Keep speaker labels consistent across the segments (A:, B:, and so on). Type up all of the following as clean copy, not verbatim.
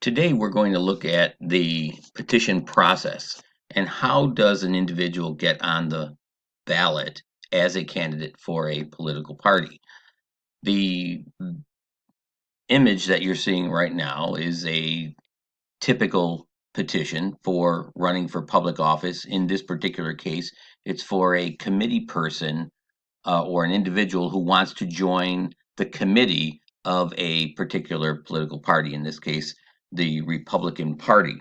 A: Today, we're going to look at the petition process and how does an individual get on the ballot as a candidate for a political party. The image that you're seeing right now is a typical petition for running for public office. In this particular case, it's for a committee person or an individual who wants to join the committee of a particular political party, in this case, the Republican Party.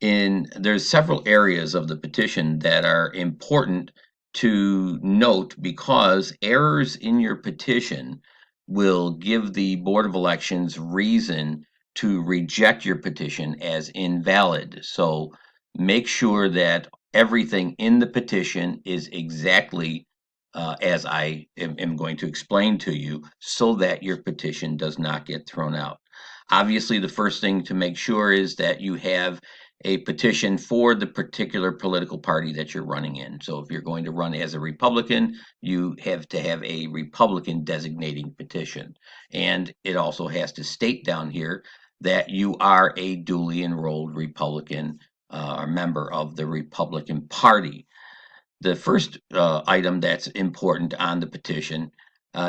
A: There's several areas of the petition that are important to note because errors in your petition will give the Board of Elections reason to reject your petition as invalid. So make sure that everything in the petition is exactly as I am going to explain to you so that your petition does not get thrown out. Obviously, the first thing to make sure is that you have a petition for the particular political party that you're running in. So if you're going to run as a Republican, you have to have a Republican designating petition. And it also has to state down here that you are a duly enrolled Republican or member of the Republican Party. The first item that's important on the petition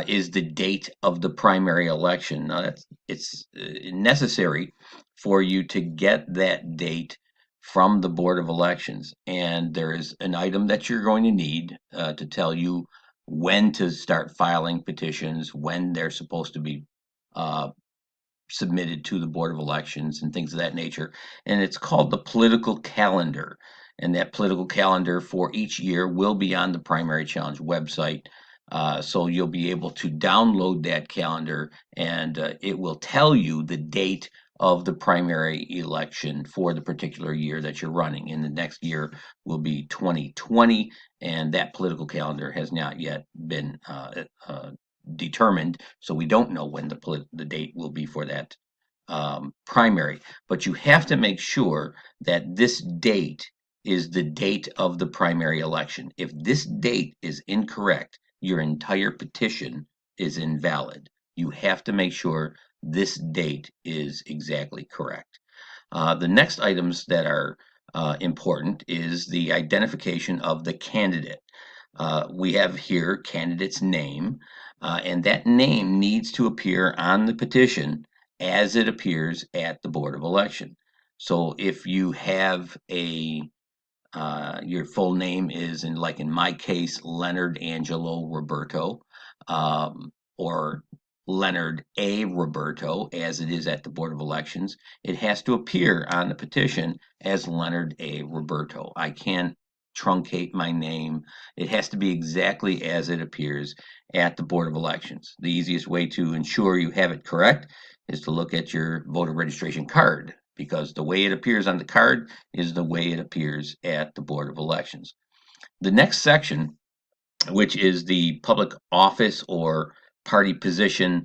A: is the date of the primary election. Now, it's necessary for you to get that date from the Board of Elections. And there is an item that you're going to need to tell you when to start filing petitions, when they're supposed to be uh, submitted to the Board of Elections and things of that nature. And it's called the political calendar. And that political calendar for each year will be on the Primary Challenge website. So you'll be able to download that calendar and it will tell you the date of the primary election for the particular year that you're running. In the next year will be 2020, and that political calendar has not yet been determined, so we don't know when the date will be for that primary. But you have to make sure that this date is the date of the primary election. If this date is incorrect, your entire petition is invalid. You have to make sure this date is exactly correct. The next items that are important is the identification of the candidate. We have here candidate's name, and that name needs to appear on the petition as it appears at the Board of Election. So if you have your full name is, like in my case, Leonard Angelo Roberto, or Leonard A. Roberto, as it is at the Board of Elections, it has to appear on the petition as Leonard A. Roberto. I can't truncate my name. It has to be exactly as it appears at the Board of Elections. The easiest way to ensure you have it correct is to look at your voter registration card, because the way it appears on the card is the way it appears at the Board of Elections. The next section, which is the public office or party position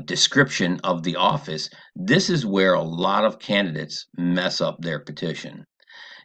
A: description of the office, this is where a lot of candidates mess up their petition.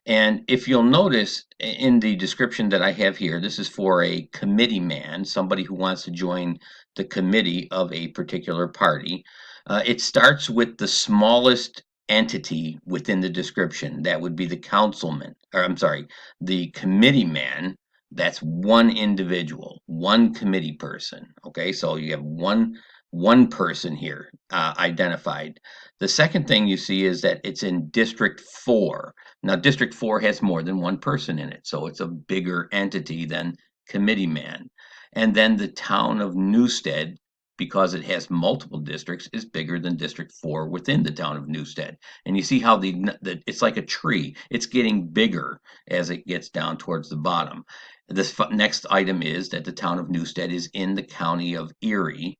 A: And if you'll notice in the description that I have here, this is for a committee man, somebody who wants to join the committee of a particular party. It starts with the smallest entity within the description. That would be the councilman, or I'm sorry, the committee man. That's one individual, one committee person. Okay, so you have one person here identified. The second thing you see is that it's in District 4. Now, District 4 has more than one person in it, so it's a bigger entity than committee man. And then the town of Newstead, because it has multiple districts, is bigger than District 4 within the town of Newstead. And you see how it's like a tree. It's getting bigger as it gets down towards the bottom. This next item is that the town of Newstead is in the county of Erie,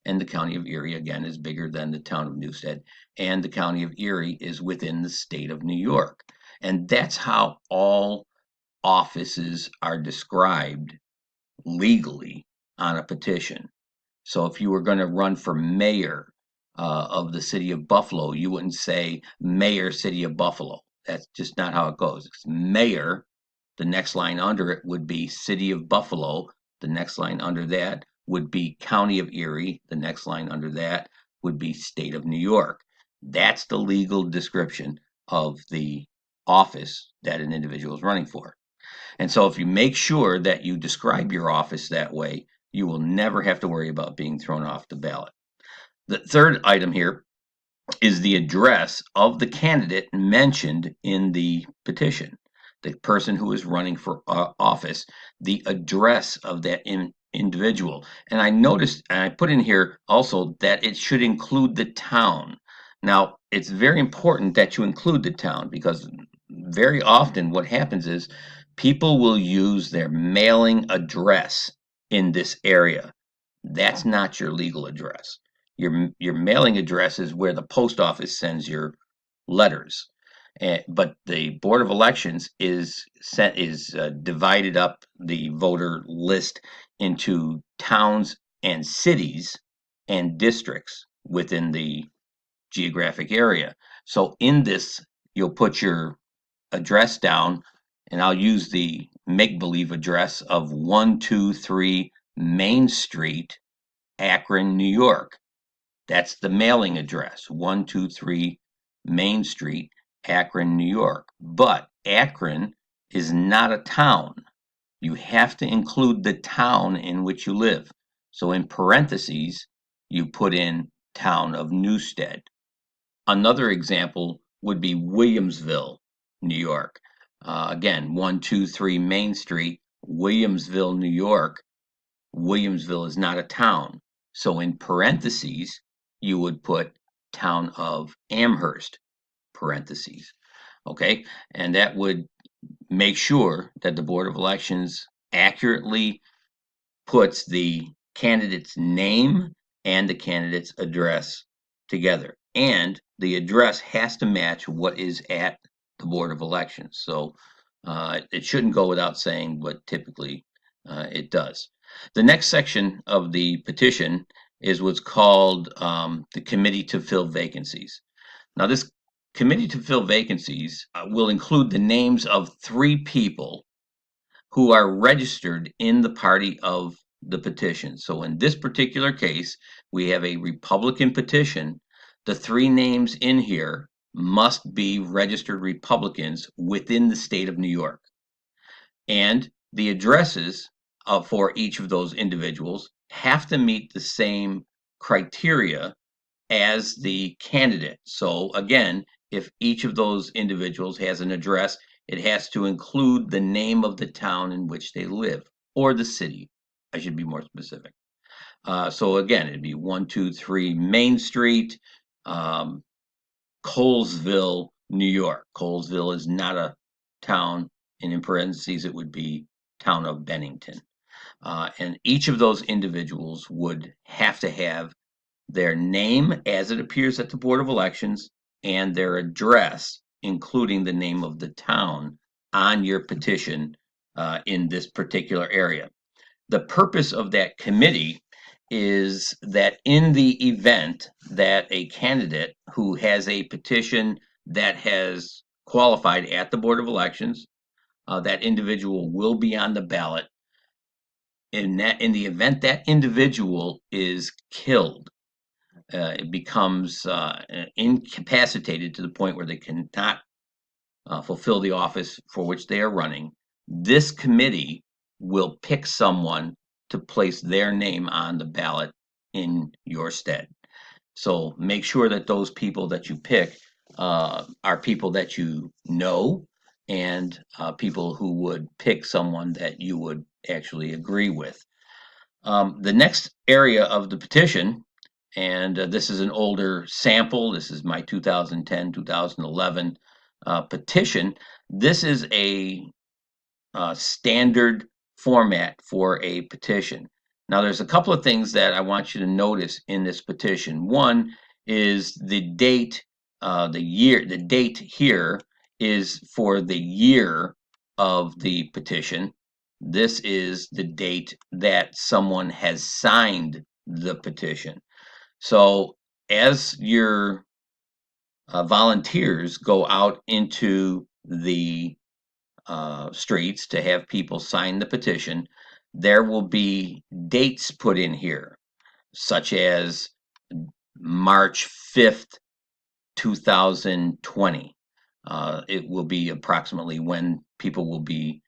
A: and the county of Erie, again, is bigger than the town of Newstead, and the county of Erie is within the state of New York. And that's how all offices are described legally on a petition. So if you were going to run for mayor of the city of Buffalo, you wouldn't say Mayor City of Buffalo. That's just not how it goes. It's mayor. The next line under it would be City of Buffalo. The next line under that would be County of Erie. The next line under that would be State of New York. That's the legal description of the office that an individual is running for. And so if you make sure that you describe your office that way, you will never have to worry about being thrown off the ballot. The third item here is the address of the candidate mentioned in the petition. The person who is running for office, the address of that individual. And I noticed, and I put in here also that it should include the town. Now, it's very important that you include the town because very often what happens is people will use their mailing address in this area. That's not your legal address. Your mailing address is where the post office sends your letters. But the Board of Elections is divided up the voter list into towns and cities and districts within the geographic area. So in this, you'll put your address down, and I'll use the make-believe address of 123 Main Street, Akron, New York. That's the mailing address, 123 Main Street, Akron, New York. But Akron is not a town. You have to include the town in which you live. So in parentheses, you put in town of Newstead. Another example would be Williamsville, New York. Again, 123 Main Street, Williamsville, New York. Williamsville is not a town. So in parentheses, you would put town of Amherst, parentheses. Okay, and that would make sure that the Board of Elections accurately puts the candidate's name and the candidate's address together. And the address has to match what is at the Board of Elections. So it shouldn't go without saying, but typically it does. The next section of the petition is what's called the Committee to Fill Vacancies. Now, this Committee to Fill Vacancies will include the names of 3 people who are registered in the party of the petition. So in this particular case, we have a Republican petition. The 3 names in here must be registered Republicans within the state of New York. And the addresses for each of those individuals have to meet the same criteria as the candidate. So again, if each of those individuals has an address, it has to include the name of the town in which they live, or the city. I should be more specific. So again, it'd be 123 Main Street, Colesville, New York. Colesville is not a town, and in parentheses, it would be town of Bennington. And each of those individuals would have to have their name as it appears at the Board of Elections and their address, including the name of the town on your petition in this particular area. The purpose of that committee is that in the event that a candidate who has a petition that has qualified at the Board of Elections, that individual will be on the ballot. In the event that individual is killed, it becomes incapacitated to the point where they cannot fulfill the office for which they are running, this committee will pick someone to place their name on the ballot in your stead. So make sure that those people that you pick are people that you know and people who would pick someone that you would actually agree with. The next area of the petition, and this is an older sample. This is my 2010, 2011 petition. This is a standard format for a petition. Now, there's a couple of things that I want you to notice in this petition. One is the date, the year. The date here is for the year of the petition. This is the date that someone has signed the petition. So as your volunteers go out into the streets to have people sign the petition, there will be dates put in here, such as March 5th, 2020. It will be approximately when people will be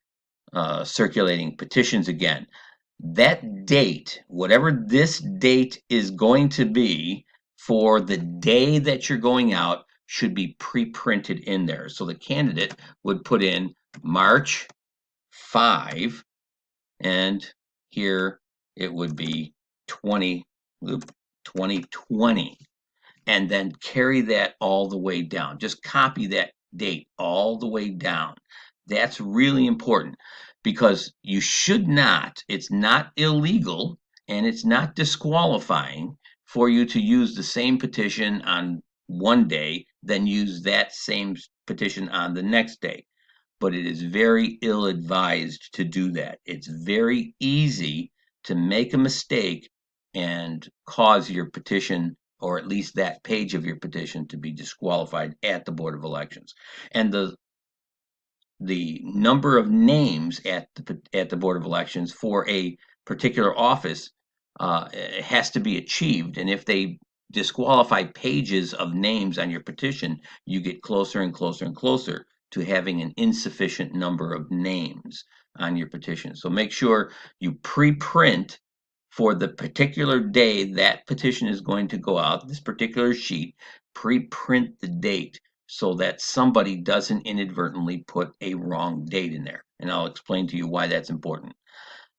A: circulating petitions again. That date, whatever this date is going to be for the day that you're going out, should be pre-printed in there. So the candidate would put in March 5, and here it would be 2020, and then carry that all the way down. Just copy that date all the way down. That's really important because you should not, it's not illegal and it's not disqualifying for you to use the same petition on one day, then use that same petition on the next day. But it is very ill-advised to do that. It's very easy to make a mistake and cause your petition, or at least that page of your petition, to be disqualified at the Board of Elections. And the number of names at the Board of Elections for a particular office has to be achieved. And if they disqualify pages of names on your petition, you get closer and closer and closer to having an insufficient number of names on your petition. So make sure you pre-print for the particular day that petition is going to go out, this particular sheet, pre-print the date so that somebody doesn't inadvertently put a wrong date in there. And I'll explain to you why that's important.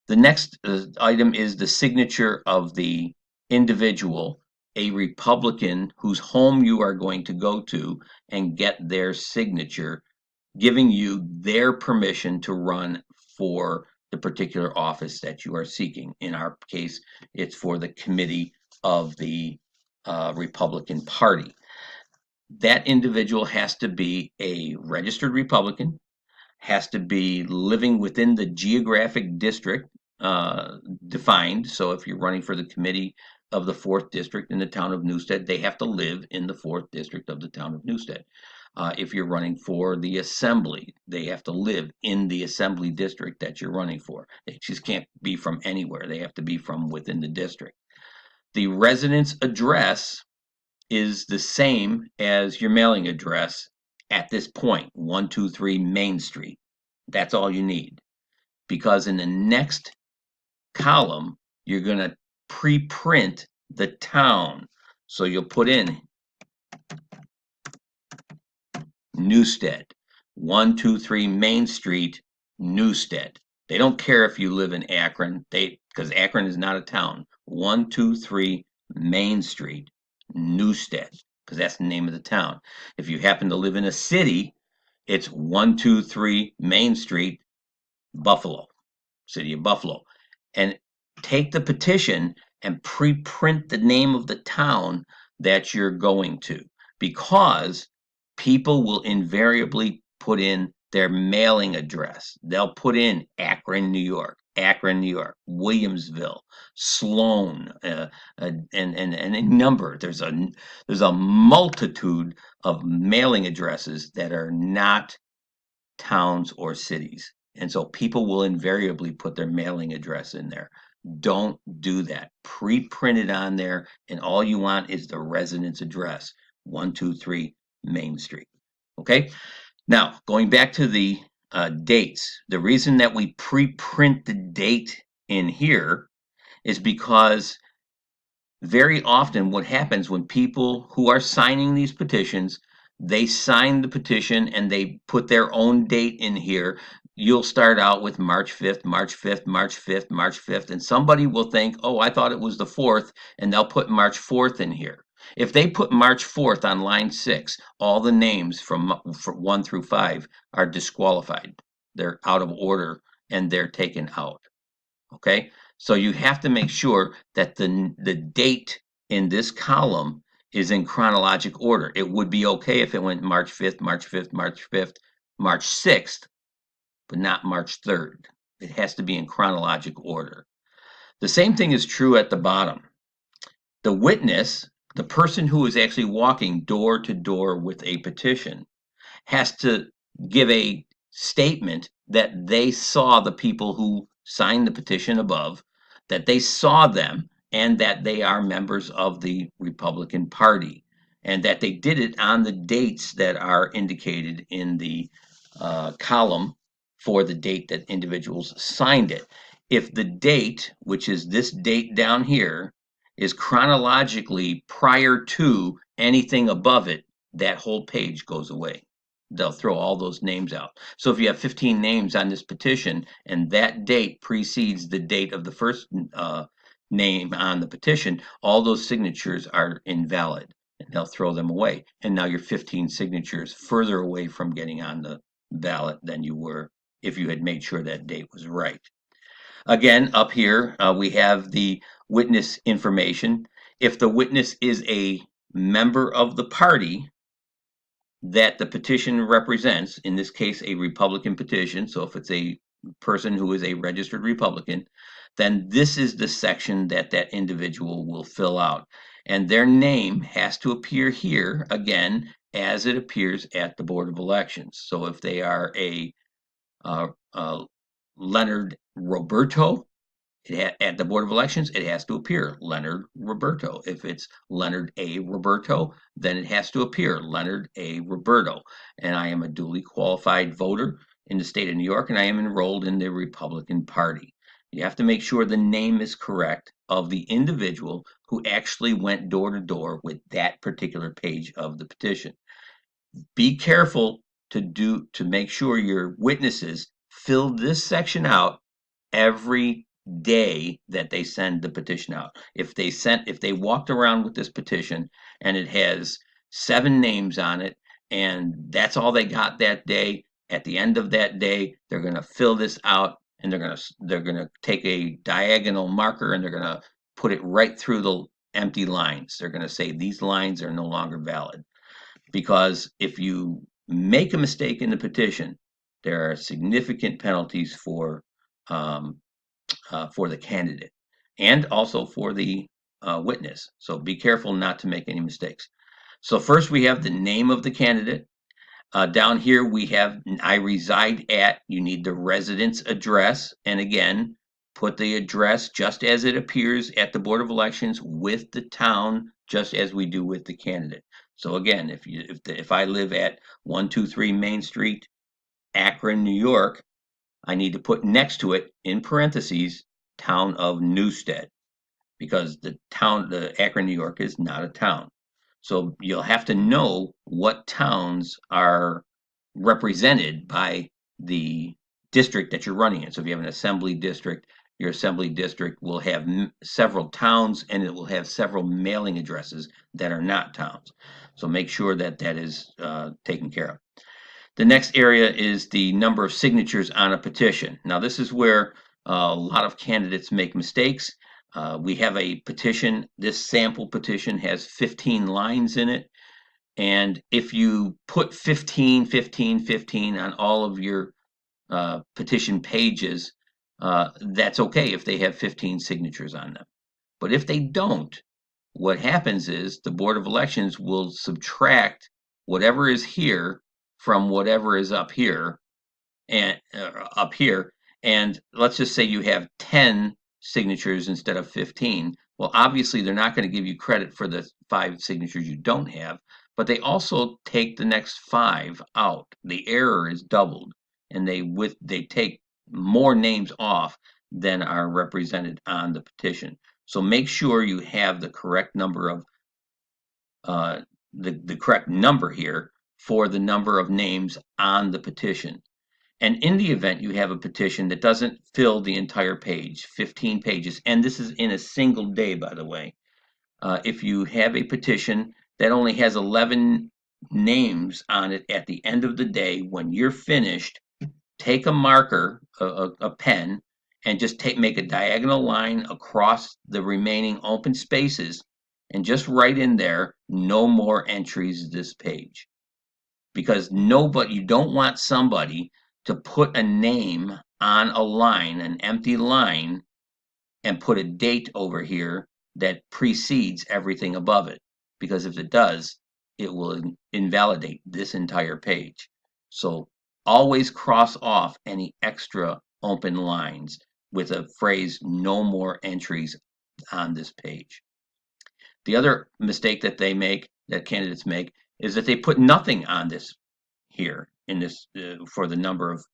A: The next item is the signature of the individual, a Republican whose home you are going to go to and get their signature, giving you their permission to run for the particular office that you are seeking. In our case, it's for the committee of the Republican Party. That individual has to be a registered Republican, has to be living within the geographic district defined. So if you're running for the committee of the 4th district in the town of Newstead, they have to live in the 4th district of the town of Newstead. If you're running for the assembly, they have to live in the assembly district that you're running for. They just can't be from anywhere. They have to be from within the district. The residence address is the same as your mailing address at this point, 123 Main Street. That's all you need. Because in the next column, you're going to pre-print the town. So you'll put in Newstead, 123 Main Street, Newstead. They don't care if you live in Akron, because Akron is not a town. 123 Main Street, Newstead, because that's the name of the town. If you happen to live in a city, it's 123 Main Street, Buffalo, city of Buffalo. And take the petition and pre-print the name of the town that you're going to, because people will invariably put in their mailing address. They'll put in Akron, New York, Williamsville, Sloan, and a number. There's a multitude of mailing addresses that are not towns or cities. And so people will invariably put their mailing address in there. Don't do that. Pre-print it on there, and all you want is the residence address, 123 Main Street. Okay? Now, going back to the dates, the reason that we pre-print the date in here is because very often what happens when people who are signing these petitions, they sign the petition and they put their own date in here. You'll start out with March 5th, March 5th, March 5th, March 5th, and somebody will think, oh, I thought it was the 4th, and they'll put March 4th in here. If they put March 4th on line 6, all the names from 1 through 5 are disqualified. They're out of order and they're taken out. Okay? So you have to make sure that the date in this column is in chronologic order. It would be okay if it went March 5th, March 5th, March 5th, March 6th, but not March 3rd. It has to be in chronologic order. The same thing is true at the bottom. The witness, the person who is actually walking door to door with a petition, has to give a statement that they saw the people who signed the petition above, that they saw them, and that they are members of the Republican Party. and that they did it on the dates that are indicated in the column for the date that individuals signed it. If the date, which is this date down here, is chronologically prior to anything above it, that whole page goes away. They'll throw all those names out. So if you have 15 names on this petition and that date precedes the date of the first name on the petition, all those signatures are invalid and they'll throw them away. And now you're 15 signatures further away from getting on the ballot than you were if you had made sure that date was right. Again, up here, we have the witness information. If the witness is a member of the party that the petition represents, in this case, a Republican petition, so if it's a person who is a registered Republican, then this is the section that that individual will fill out. And their name has to appear here, again, as it appears at the Board of Elections. So if they are a Leonard Roberto, at the Board of Elections, it has to appear Leonard Roberto. If it's Leonard A. Roberto, then it has to appear Leonard A. Roberto. And I am a duly qualified voter in the state of New York, and I am enrolled in the Republican Party. You have to make sure the name is correct of the individual who actually went door to door with that particular page of the petition. Be careful to make sure your witnesses fill this section out every day that they send the petition out. If they walked around with this petition and it has 7 names on it and that's all they got that day, at the end of that day they're going to fill this out and they're going to take a diagonal marker and they're going to put it right through the empty lines. They're going to say these lines are no longer valid. Because if you make a mistake in the petition, there are significant penalties for the candidate and also for the witness. So be careful not to make any mistakes. So first we have the name of the candidate. Down here we have I reside at. You need the residence address. And again, put the address just as it appears at the Board of Elections with the town, just as we do with the candidate. So again, if I live at 123 Main Street, Akron, New York, I need to put next to it in parentheses town of Newstead, because the Akron, New York is not a town. So you'll have to know what towns are represented by the district that you're running in. So if you have an assembly district, your assembly district will have several towns and it will have several mailing addresses that are not towns. So make sure that that is taken care of. The next area is the number of signatures on a petition. Now this is where a lot of candidates make mistakes. We have a petition. This sample petition has 15 lines in it. And if you put 15, 15, 15 on all of your petition pages, that's okay if they have 15 signatures on them. But if they don't, what happens is the Board of Elections will subtract whatever is here from whatever is up here, and let's just say you have 10 signatures instead of 15. Well, obviously they're not going to give you credit for the 5 signatures you don't have, but they also take the next 5 out. The error is doubled, and they take more names off than are represented on the petition. So make sure you have the correct number of the correct number here for the number of names on the petition. And in the event you have a petition that doesn't fill the entire page, 15 pages, and this is in a single day, by the way, if you have a petition that only has 11 names on it at the end of the day, when you're finished, take a marker, a pen, and just make a diagonal line across the remaining open spaces and just write in there, no more entries this page. Because you don't want somebody to put a name on a line, an empty line, and put a date over here that precedes everything above it. Because if it does, it will invalidate this entire page. So always cross off any extra open lines with a phrase, no more entries on this page. The other mistake that they make that candidates make is that they put nothing on this here in this for the number of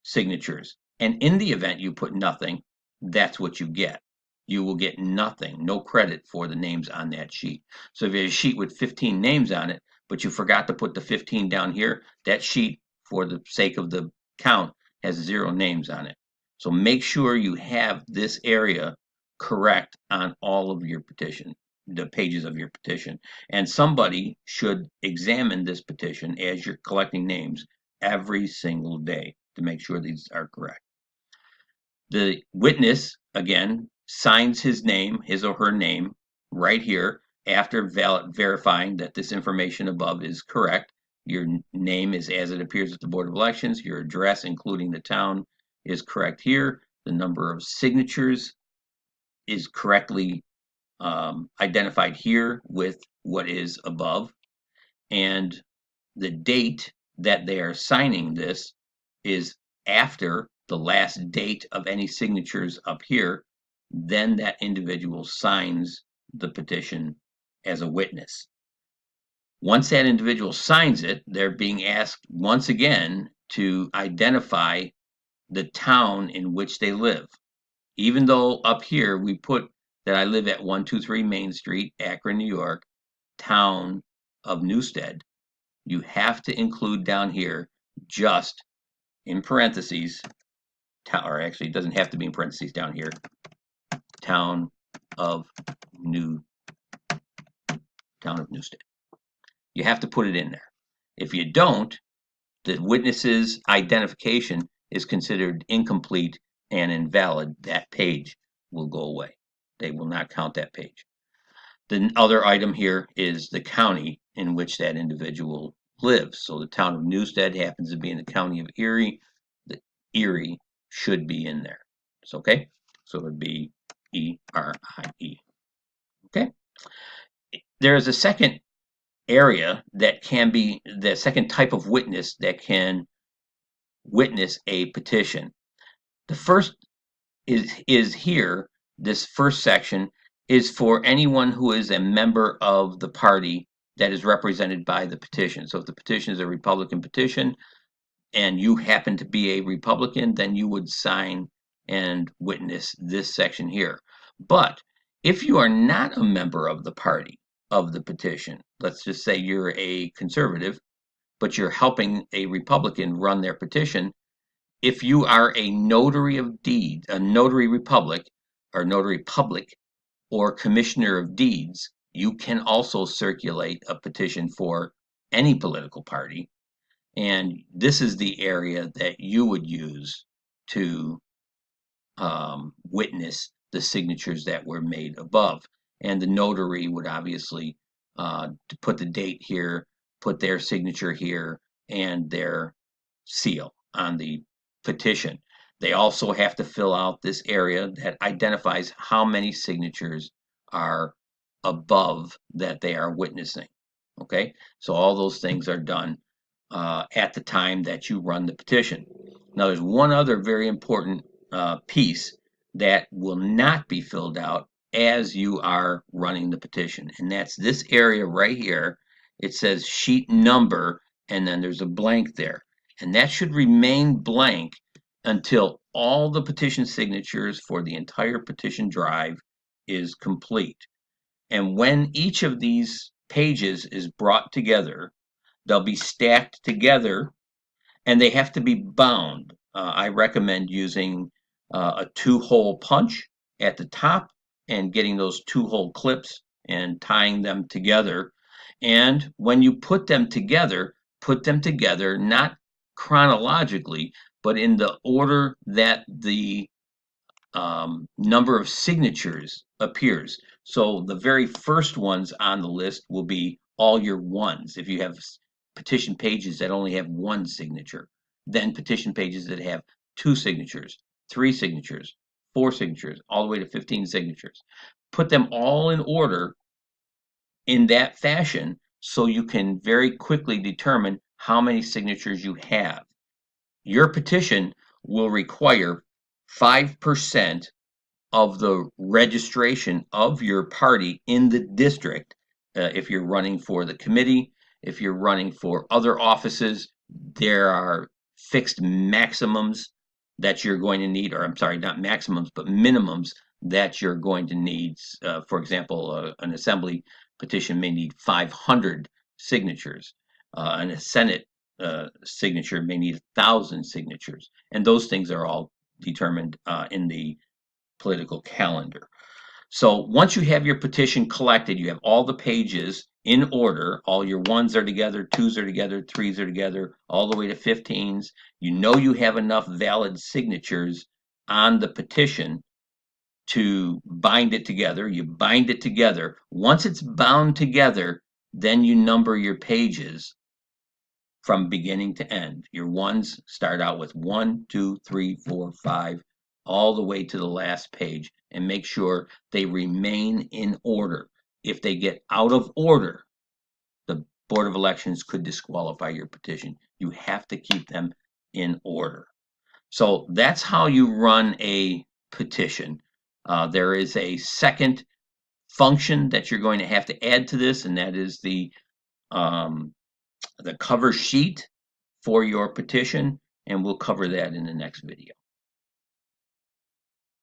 A: signatures. And in the event you put nothing, that's what you get. You will get nothing, no credit for the names on that sheet. So if you have a sheet with 15 names on it, but you forgot to put the 15 down here, that sheet, for the sake of the count, has 0 names on it. So make sure you have this area correct on all of your petition, the pages of your petition. And somebody should examine this petition as you're collecting names every single day to make sure these are correct. The witness, again, signs his name, his or her name, right here after verifying that this information above is correct. Your name is as it appears at the Board of Elections. Your address, including the town, is correct here. The number of signatures is correctly identified here with what is above. And the date that they are signing this is after the last date of any signatures up here. Then that individual signs the petition as a witness. Once that individual signs it, they're being asked once again to identify the town in which they live. Even though up here we put that I live at 123 Main Street, Akron, New York, town of Newstead, you have to include down here just in parentheses, or actually it doesn't have to be in parentheses down here, town of Newstead. You have to put it in there. If you don't, the witness's identification is considered incomplete and invalid. That page will go away. They will not count that page. The other item here is the county in which that individual lives. So the town of Newstead happens to be in the county of Erie. The Erie should be in there. It's okay? So it would be E-R-I-E. Okay? There is a second area that can be the second type of witness that can witness a petition. The first is here. This first section is for anyone who is a member of the party that is represented by the petition. So if the petition is a Republican petition and you happen to be a Republican, then you would sign and witness this section here. But if you are not a member of the party of the petition, let's just say you're a conservative, but you're helping a Republican run their petition, if you are a notary of deeds, a notary republic or notary public or commissioner of deeds, you can also circulate a petition for any political party. And this is the area that you would use to witness the signatures that were made above. And the notary would obviously put the date here, put their signature here, and their seal on the petition. They also have to fill out this area that identifies how many signatures are above that they are witnessing. Okay, so all those things are done at the time that you run the petition. Now, there's one other very important piece that will not be filled out as you are running the petition, and that's this area right here. It says sheet number, and then there's a blank there, and that should remain blank until all the petition signatures for the entire petition drive is complete. And when each of these pages is brought together, they'll be stacked together and they have to be bound. I recommend using a 2-hole punch at the top and getting those 2-hole clips and tying them together. And when you put them together not chronologically, but in the order that the number of signatures appears. So the very first ones on the list will be all your ones. If you have petition pages that only have 1 signature, then petition pages that have 2 signatures, 3 signatures, 4 signatures, all the way to 15 signatures. Put them all in order in that fashion so you can very quickly determine how many signatures you have. Your petition will require 5% of the registration of your party in the district if you're running for the committee, if you're running for other offices, there are fixed maximums that you're going to need, or I'm sorry, not maximums, but minimums that you're going to need. For example, an assembly petition may need 500 signatures, and a Senate signature may need 1,000 signatures, and those things are all determined in the political calendar. So once you have your petition collected, you have all the pages in order, all your ones are together, twos are together, threes are together, all the way to 15s. You know you have enough valid signatures on the petition to bind it together. You bind it together. Once it's bound together, then you number your pages from beginning to end. Your ones start out with 1, 2, 3, 4, 5, all the way to the last page, and make sure they remain in order. If they get out of order, the Board of Elections could disqualify your petition. You have to keep them in order. So that's how you run a petition. There is a second function that you're going to have to add to this, and that is the cover sheet for your petition, and we'll cover that in the next video.